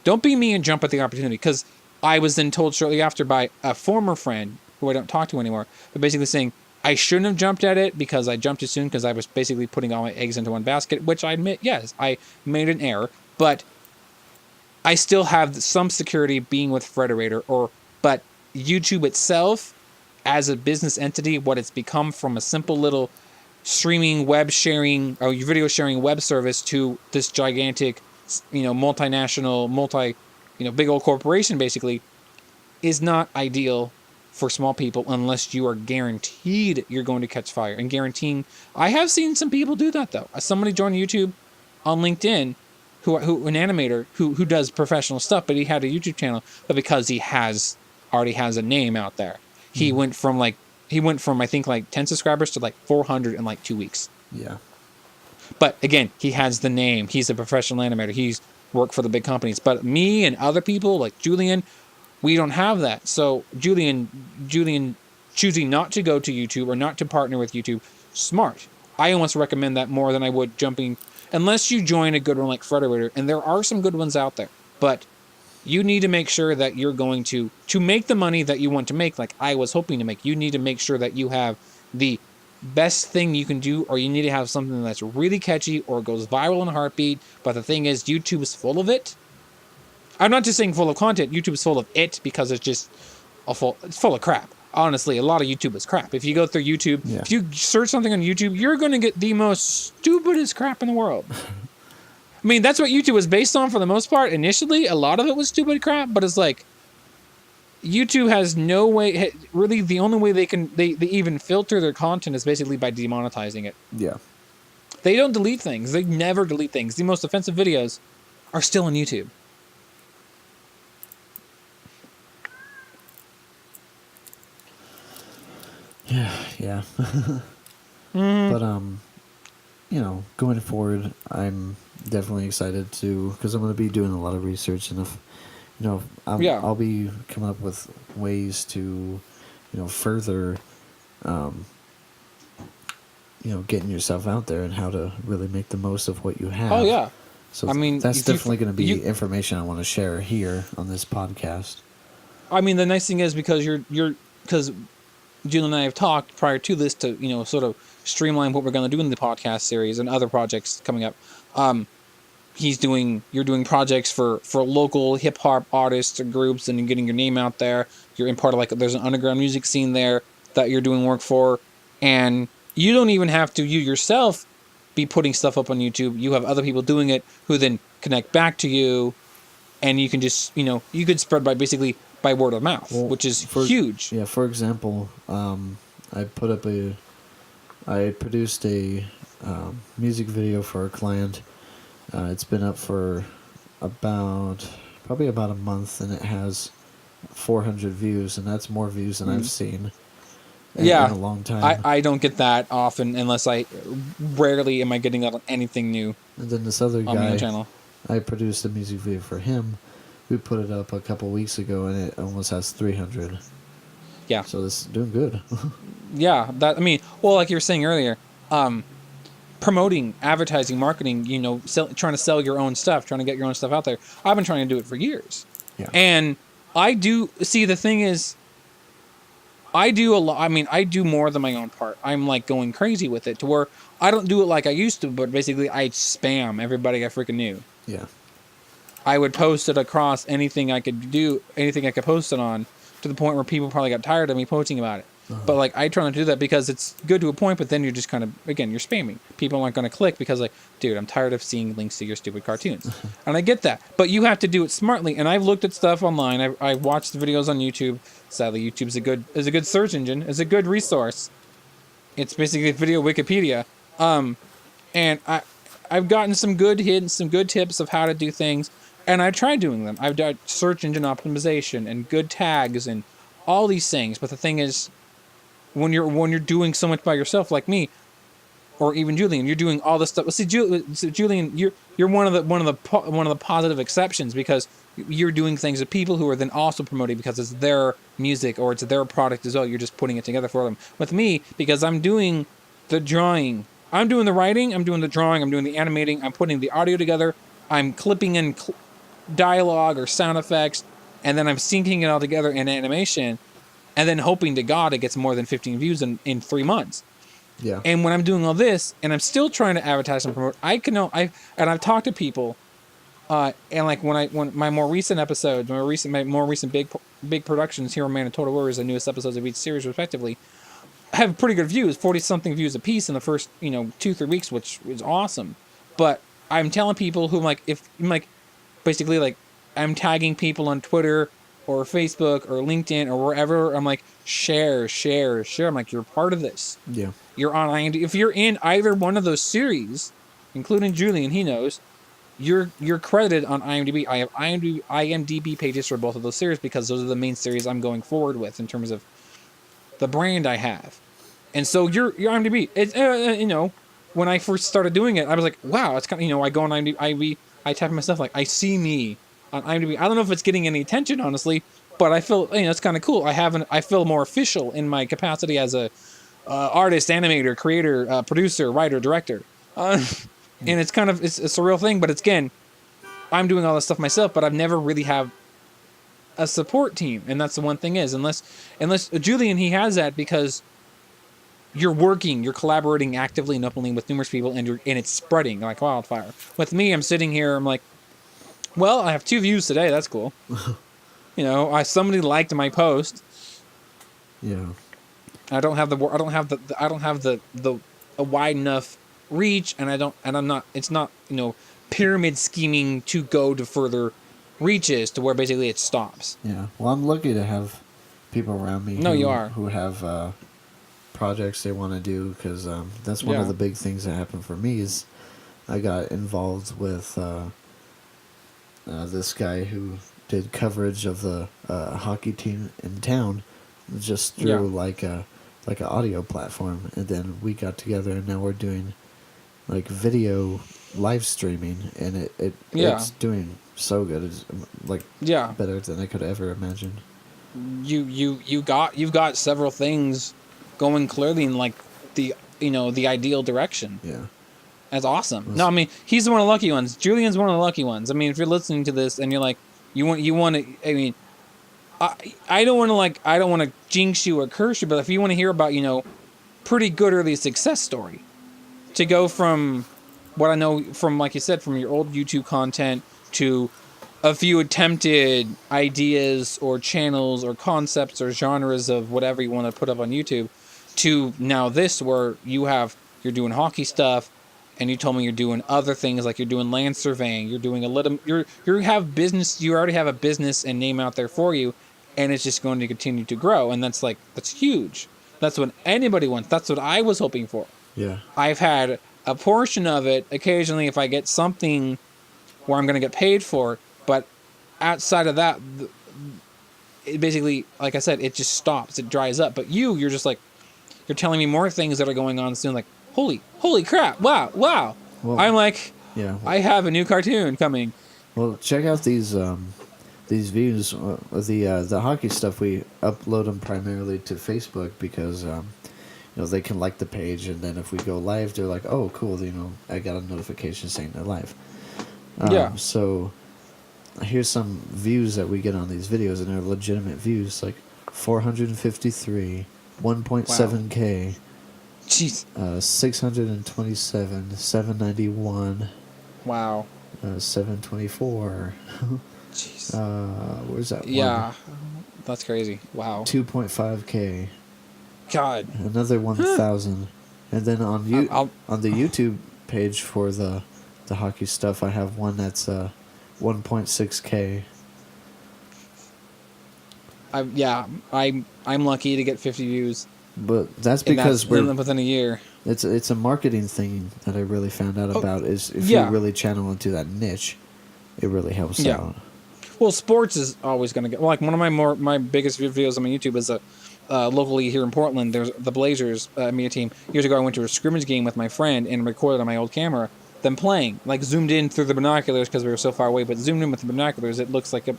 A: Don't be me and jump at the opportunity, because I was then told shortly after by a former friend, who I don't talk to anymore, but basically saying, I shouldn't have jumped at it because I jumped too soon because I was basically putting all my eggs into one basket, which I admit, yes, I made an error, but I still have some security being with Frederator, but YouTube itself, as a business entity, what it's become from a simple little streaming web sharing or video sharing web service to this gigantic, multinational, big old corporation basically, is not ideal for small people unless you are guaranteed you're going to catch fire. And guaranteeing, I have seen some people do that though. Somebody joined YouTube on LinkedIn, who an animator who does professional stuff, but he had a YouTube channel, but because he already has a name out there, he went from I think like 10 subscribers to like 400 in like 2 weeks.
B: Yeah.
A: But again, he has the name. He's a professional animator. He's worked for the big companies. But me and other people like Julian, we don't have that. So Julian choosing not to go to YouTube or not to partner with YouTube, smart. I almost recommend that more than I would jumping, unless you join a good one like Frederator, and there are some good ones out there. But you need to make sure that you're going to make the money that you want to make, like I was hoping to make. You need to make sure that you have the best thing you can do, or you need to have something that's really catchy or goes viral in a heartbeat. But the thing is, YouTube is full of it. I'm not just saying full of content. YouTube is full of it because it's just it's full of crap. Honestly, a lot of YouTube is crap. If you go through YouTube, If you search something on YouTube, you're going to get the most stupidest crap in the world. I mean, that's what YouTube was based on for the most part. Initially, a lot of it was stupid crap, but it's like YouTube has no way. Really, the only way they even filter their content is basically by demonetizing it.
B: Yeah.
A: They don't delete things. They never delete things. The most offensive videos are still on YouTube.
B: Yeah. But going forward, I'm definitely excited because I'm going to be doing a lot of research, and if I'll be coming up with ways to further getting yourself out there and how to really make the most of what you have.
A: Oh yeah.
B: So that's definitely going to be information I want to share here on this podcast.
A: I mean, the nice thing is because because Julian and I have talked prior to this to sort of streamline what we're going to do in the podcast series and other projects coming up. You're doing projects for local hip hop artists or groups, and you're getting your name out there. You're in part of there's an underground music scene there that you're doing work for, and you don't even have to you yourself be putting stuff up on YouTube. You have other people doing it who then connect back to you,
B: Yeah.
A: And you can just, you could spread by word of mouth, which is huge.
B: Yeah, for example, I put up I produced a music video for a client. It's been up for probably about a month, and it has 400 views, and that's more views than I've seen in a long time.
A: I don't get that often unless rarely am I getting that on anything new.
B: And then this other
A: on my
B: guy,
A: channel.
B: I produced a music video for him. We put it up a couple weeks ago, and it almost has 300.
A: Yeah.
B: So this is doing good.
A: Yeah, like you were saying earlier, promoting, advertising, marketing, trying to sell your own stuff, trying to get your own stuff out there. I've been trying to do it for years.
B: Yeah.
A: And I do, see, the thing is, I do a lot. I do more than my own part. I'm like going crazy with it to where I don't do it like I used to, but basically I spam everybody I freaking knew.
B: Yeah.
A: I would post it across anything I could post it on, to the point where people probably got tired of me posting about it. Uh-huh. But like, I try not to do that because it's good to a point, but then you're just kind of, again, you're spamming. People aren't going to click because like, dude, I'm tired of seeing links to your stupid cartoons. And I get that, but you have to do it smartly. And I've looked at stuff online. I watched the videos on YouTube. Sadly, YouTube's is a good search engine, is a good resource. It's basically video Wikipedia. And I've gotten some good hints, some good tips of how to do things. And I tried doing them. I've done search engine optimization and good tags and all these things. But the thing is, when you're doing so much by yourself, like me, or even Julian, you're doing all this stuff. Well, see, Julian, you're one of the positive exceptions, because you're doing things with people who are then also promoting because it's their music or it's their product as well. You're just putting it together for them. With me, because I'm doing the drawing, I'm doing the writing, I'm doing the drawing, I'm doing the animating, I'm putting the audio together, I'm clipping in dialogue or sound effects, and then I'm syncing it all together in animation, and then hoping to God it gets more than 15 views in 3 months.
B: Yeah.
A: And when I'm doing all this, and I'm still trying to advertise and promote, I've talked to people, and like when my more recent episodes, my more recent big productions, Hero Man and Total Warriors, the newest episodes of each series respectively, have pretty good views, 40-something views a piece in the first 2-3 weeks, which is awesome. But I'm telling people who basically, like, I'm tagging people on Twitter or Facebook or LinkedIn or wherever. I'm like, share. I'm like, you're part of this.
B: Yeah.
A: You're on IMDb. If you're in either one of those series, including Julian, he knows, you're credited on IMDb. I have IMDb pages for both of those series because those are the main series I'm going forward with in terms of the brand I have. And so your IMDb, it's, when I first started doing it, I was like, wow, it's kind of, I go on IMDb, I type in myself, like, I see me on IMDb. I don't know if it's getting any attention, honestly, but I feel, it's kind of cool. I feel more official in my capacity as a artist, animator, creator, producer, writer, director. And it's kind of, it's a real thing, but it's, again, I'm doing all this stuff myself, but I've never really have a support team. And that's the one thing is, unless Julian, he has that because you're collaborating actively and openly with numerous people, and it's spreading like wildfire. With me, I'm sitting here, I'm like, well, I have 2 views today. That's cool. Somebody liked my post.
B: Yeah.
A: I don't have a wide enough reach, and it's not pyramid scheming to go to further reaches to where basically it stops.
B: Yeah. Well, I'm lucky to have people around me. Who have projects they want to do, because that's one of the big things that happened for me is I got involved with this guy who did coverage of the hockey team in town, just through like an audio platform, and then we got together and now we're doing like video live streaming, and it's doing so good. It's like better than I could ever imagine.
A: You've got several things going clearly in like the ideal direction.
B: Yeah.
A: That's awesome. No, I mean, he's one of the lucky ones. Julian's one of the lucky ones. I mean, if you're listening to this and you're like, you want to, I mean, I don't want to jinx you or curse you, but if you want to hear about, pretty good early success story, to go from what I know from, like you said, from your old YouTube content to a few attempted ideas or channels or concepts or genres of whatever you want to put up on YouTube, to now this where you're doing hockey stuff, and you told me you're doing other things, like you're doing land surveying, you're doing a little, you have business, you already have a business and name out there for you, and it's just going to continue to grow, and that's huge. That's what anybody wants. That's what I was hoping for.
B: Yeah.
A: I've had a portion of it occasionally if I get something where I'm going to get paid for, but outside of that, it basically, like I said, it just stops. It dries up. But you're just like, you're telling me more things that are going on soon. Like, holy crap! Wow. Well, I'm like, yeah. Well, I have a new cartoon coming.
B: Well, check out these views. The hockey stuff, we upload them primarily to Facebook because they can like the page, and then if we go live, they're like, oh, cool. I got a notification saying they're live. Yeah. So here's some views that we get on these videos, and they're legitimate views, like 453, 1.7K,
A: jeez,
B: 627, 791,
A: wow,
B: 724.
A: Jeez.
B: Where's that?
A: Yeah, that's crazy. Wow.
B: 2.5K.
A: God.
B: Another 1,000, and then on on the YouTube page for the hockey stuff, I have one that's 1.6K.
A: I'm lucky to get 50 views.
B: But that's because we're
A: within a year.
B: It's a marketing thing that I really found out about. Is if you really channel into that niche, it really helps out.
A: Well, sports is always going to get, like, one of my biggest videos on my YouTube is locally here in Portland. There's the Blazers media team. Years ago, I went to a scrimmage game with my friend and recorded on my old camera them playing, like zoomed in through the binoculars because we were so far away, but zoomed in with the binoculars, it looks like a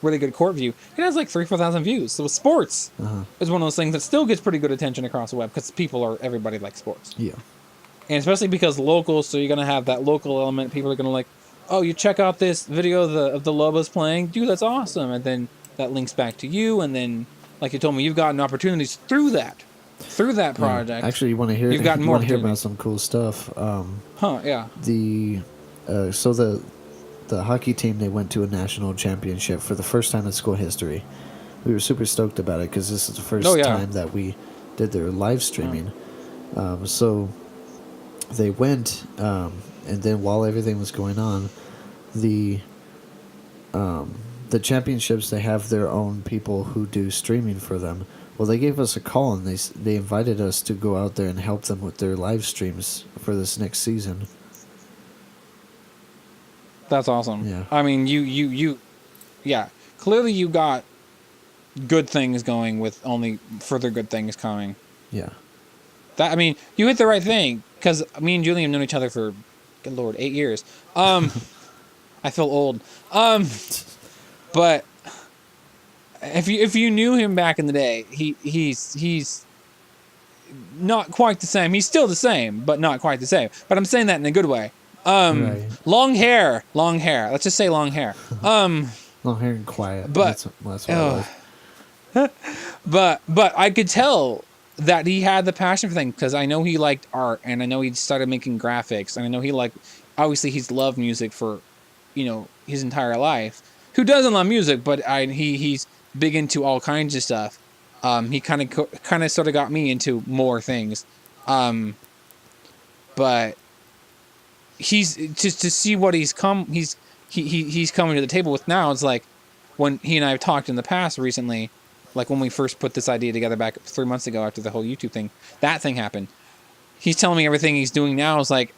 A: really good court view. It has like 3,000-4,000 views. So sports is one of those things that still gets pretty good attention across the web because everybody likes sports.
B: Yeah.
A: And especially because local, so you're going to have that local element. People are going to like, oh, you check out this video of the Lobos playing. Dude, that's awesome. And then that links back to you. And then, like you told me, you've gotten opportunities through that project.
B: Actually, you want to hear?
A: You've gotten more.
B: Hear about some cool stuff.
A: Yeah.
B: So the hockey team, they went to a national championship for the first time in school history. We were super stoked about it because this is the first time that we did their live streaming. So they went, and then while everything was going on, the championships, they have their own people who do streaming for them. Well, they gave us a call, and they invited us to go out there and help them with their live streams for this next season.
A: That's awesome.
B: Yeah.
A: I mean, yeah. Clearly, you got good things going with only further good things coming.
B: Yeah.
A: I mean, you hit the right thing because me and Julian have known each other for, good Lord, 8 years. I feel old. But if you knew him back in the day, he's not quite the same. He's still the same, but not quite the same. But I'm saying that in a good way.
B: Right.
A: Long hair. Let's just say long hair.
B: Long hair and quiet.
A: But
B: that's what I like.
A: but I could tell that he had the passion for things because I know he liked art, and I know he started making graphics, and I know he obviously he's loved music for, his entire life. Who doesn't love music? But he's big into all kinds of stuff. He kind of sort of got me into more things. But he's just to see what he's coming to the table with now. It's like when he and I have talked in the past recently, like when we first put this idea together back 3 months ago after the whole YouTube thing, that thing happened. He's telling me everything he's doing now is like,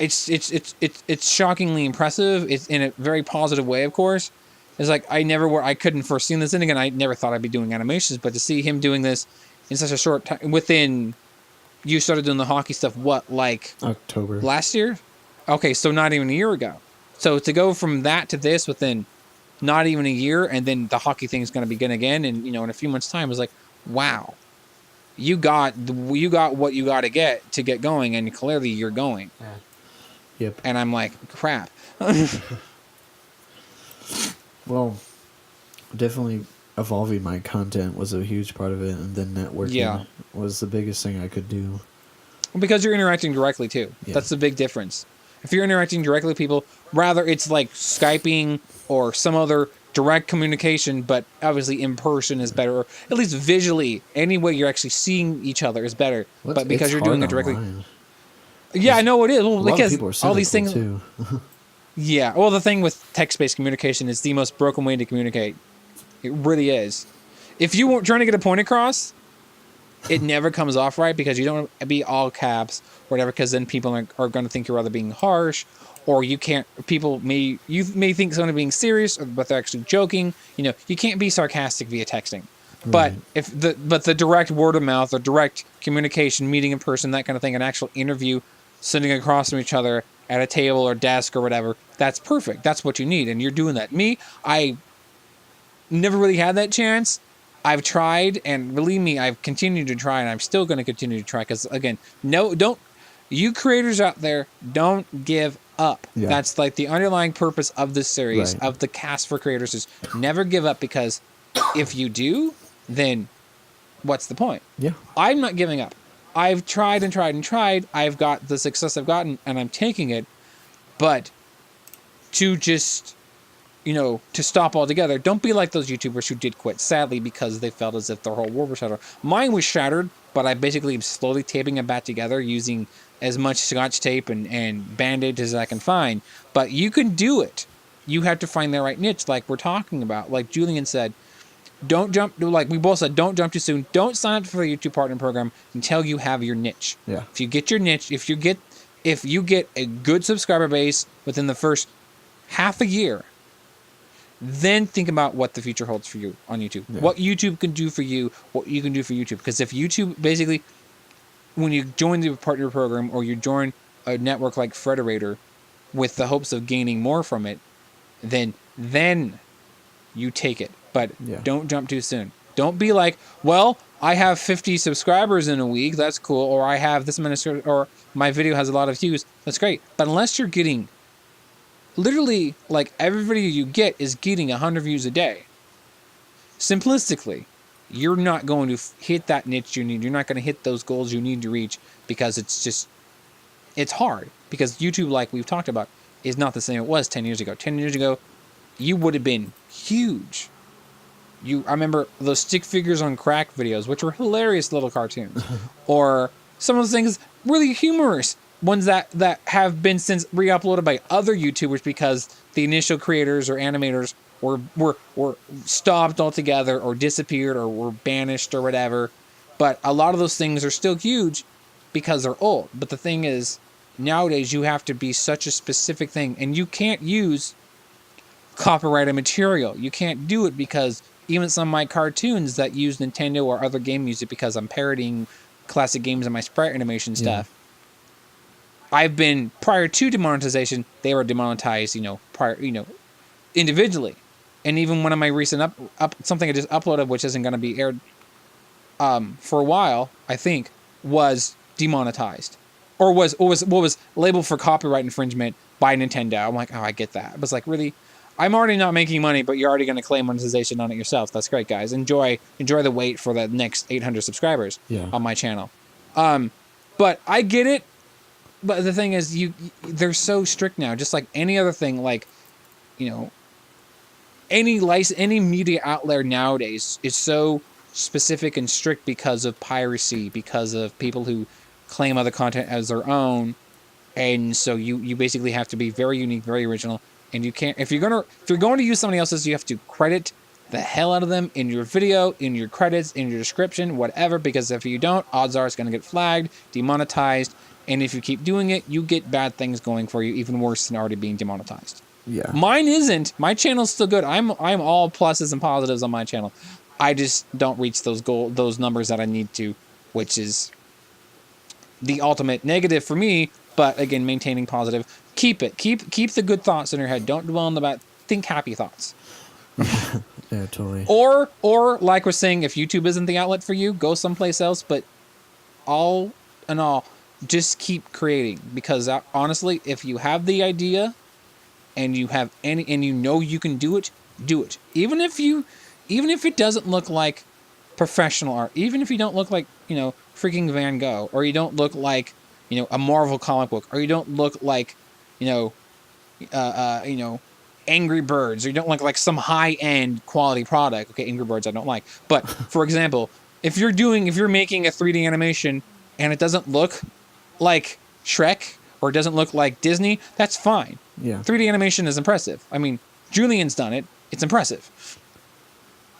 A: it's shockingly impressive. It's in a very positive way, of course. It's like I couldn't foresee this, and again, I never thought I'd be doing animations, but to see him doing this in such a short time, you started doing the hockey stuff, like
B: October
A: last year? Okay, so not even a year ago. So to go from that to this within not even a year, and then the hockey thing is going to begin again, and in a few months' time, is like, wow, you got what you got to get going, and clearly you're going.
B: Yeah. Yep.
A: And I'm like, crap.
B: Well, definitely evolving my content was a huge part of it, and then networking was the biggest thing I could do.
A: Because you're interacting directly, too.
B: Yeah.
A: That's the big difference. If you're interacting directly with people, rather it's like Skyping or some other direct communication, but obviously in person is better, or at least visually, any way you're actually seeing each other is better. But because you're doing it directly... Yeah, I know it is. Well, because all these things.
B: Too.
A: Yeah. Well, the thing with text-based communication is the most broken way to communicate. It really is. If you weren't trying to get a point across, it never comes off right because you don't want to be all caps or whatever, because then people are going to think you're either being harsh, or you may think someone being serious, but they're actually joking. You can't be sarcastic via texting.
B: Right.
A: But the direct word of mouth or direct communication, meeting in person, that kind of thing, an actual interview, sitting across from each other at a table or desk or whatever, that's perfect. That's what you need, and you're doing that. Me, I never really had that chance. I've tried, and believe me, I've continued to try, and I'm still going to continue to try. Because again, you creators out there, don't give up. Yeah. That's like the underlying purpose of this series, of the cast for creators, is never give up. Because if you do, then what's the point?
B: Yeah,
A: I'm not giving up. I've tried and tried and tried. I've got the success I've gotten, and I'm taking it. But to just to stop altogether. Don't be like those YouTubers who did quit, sadly, because they felt as if their whole world was shattered. Mine was shattered, but I basically am slowly taping it back together using as much Scotch tape and Band-Aids as I can find. But you can do it. You have to find the right niche, like we're talking about. Like Julian said, don't jump. Like we both said, don't jump too soon. Don't sign up for the YouTube Partner Program until you have your niche.
B: Yeah.
A: If you get your niche, if you get a good subscriber base within the first half a year, then think about what the future holds for you on YouTube. Yeah. What YouTube can do for you, what you can do for YouTube. Because if YouTube, basically, when you join the partner program or you join a network like Frederator with the hopes of gaining more from it, then you take it. But don't jump too soon. Don't be like, well, I have 50 subscribers in a week. That's cool. Or I have this many, or my video has a lot of views. That's great. But unless you're getting... literally, like, everybody you get is getting 100 views a day. Simplistically, you're not going to hit that niche you need. You're not going to hit those goals you need to reach, because it's hard. Because YouTube, like we've talked about, is not the same it was 10 years ago. 10 years ago, you would have been huge. I remember those stick figures on crack videos, which were hilarious little cartoons. Or some of those things, really humorous. Ones that have been since re-uploaded by other YouTubers because the initial creators or animators were stopped altogether or disappeared or were banished or whatever. But a lot of those things are still huge because they're old. But the thing is, nowadays you have to be such a specific thing, and you can't use copyrighted material. You can't do it because even some of my cartoons that use Nintendo or other game music, because I'm parodying classic games and my sprite animation stuff. I've been, prior to demonetization, they were demonetized, individually. And even one of my recent something I just uploaded, which isn't going to be aired for a while, I think, was demonetized. Or was labeled for copyright infringement by Nintendo. I'm like, oh, I get that. It was like, really? I'm already not making money, but you're already going to claim monetization on it yourself. That's great, guys. Enjoy the wait for the next 800 subscribers on my channel. But I get it. But the thing is, they're so strict now. Just like any other thing, like, any media outlet nowadays is so specific and strict because of piracy, because of people who claim other content as their own, and so you basically have to be very unique, very original, and you can't. If you're going to use somebody else's, you have to credit the hell out of them in your video, in your credits, in your description, whatever. Because if you don't, odds are it's going to get flagged, demonetized. And if you keep doing it, you get bad things going for you, even worse than already being demonetized. Yeah. Mine isn't. My channel's still good. I'm all pluses and positives on my channel. I just don't reach those numbers that I need to, which is the ultimate negative for me. But again, maintaining positive. Keep it. Keep the good thoughts in your head. Don't dwell on the bad. Think happy thoughts.
B: Yeah, totally.
A: Or like we're saying, if YouTube isn't the outlet for you, go someplace else. But all in all, just keep creating, because honestly, if you have the idea and you have and you can do it, do it. Even if it doesn't look like professional art, even if you don't look like, freaking Van Gogh, or you don't look like, a Marvel comic book, or you don't look like, Angry Birds, or you don't look like some high-end quality product. Okay, Angry Birds I don't like. But for example, if you're making a 3D animation and it doesn't look like Shrek or it doesn't look like Disney, that's fine.
B: Yeah.
A: 3D animation is impressive. I mean, Julian's done it. It's impressive.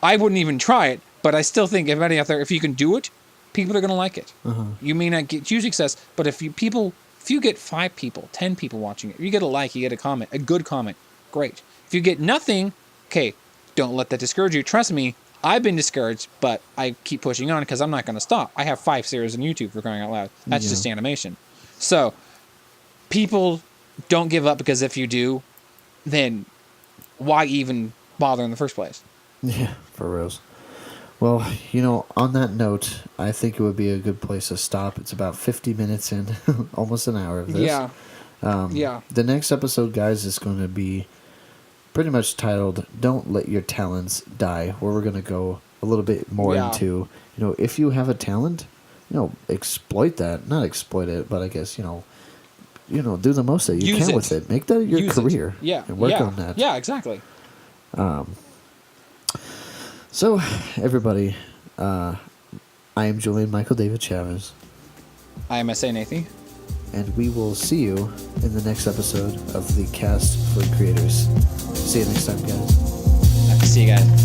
A: I wouldn't even try it, but I still think everybody out there, if you can do it, people are going to like it. You may not get huge success, but if you get 5 people, 10 people watching it, you get a like, you get a comment, a good comment, great. If you get nothing, okay, don't let that discourage you. Trust me, I've been discouraged, but I keep pushing on because I'm not going to stop. I have 5 series on YouTube for crying out loud. That's just animation. So, people don't give up, because if you do, then why even bother in the first place?
B: Yeah, for reals. Well, on that note, I think it would be a good place to stop. It's about 50 minutes in, almost an hour of this.
A: Yeah.
B: The next episode, guys, is going to be pretty much titled "Don't Let Your Talents Die," where we're going to go a little bit more into, if you have a talent, exploit that. Not exploit it, but I guess, do the most that you can with it. Make that your career.
A: Yeah.
B: And work on that.
A: Yeah, exactly.
B: So, everybody, I am Julian Michael David Chavez.
A: I am S.A. Nathan.
B: And we will see you in the next episode of the Cast for Creators. See you next time, guys.
A: See you guys.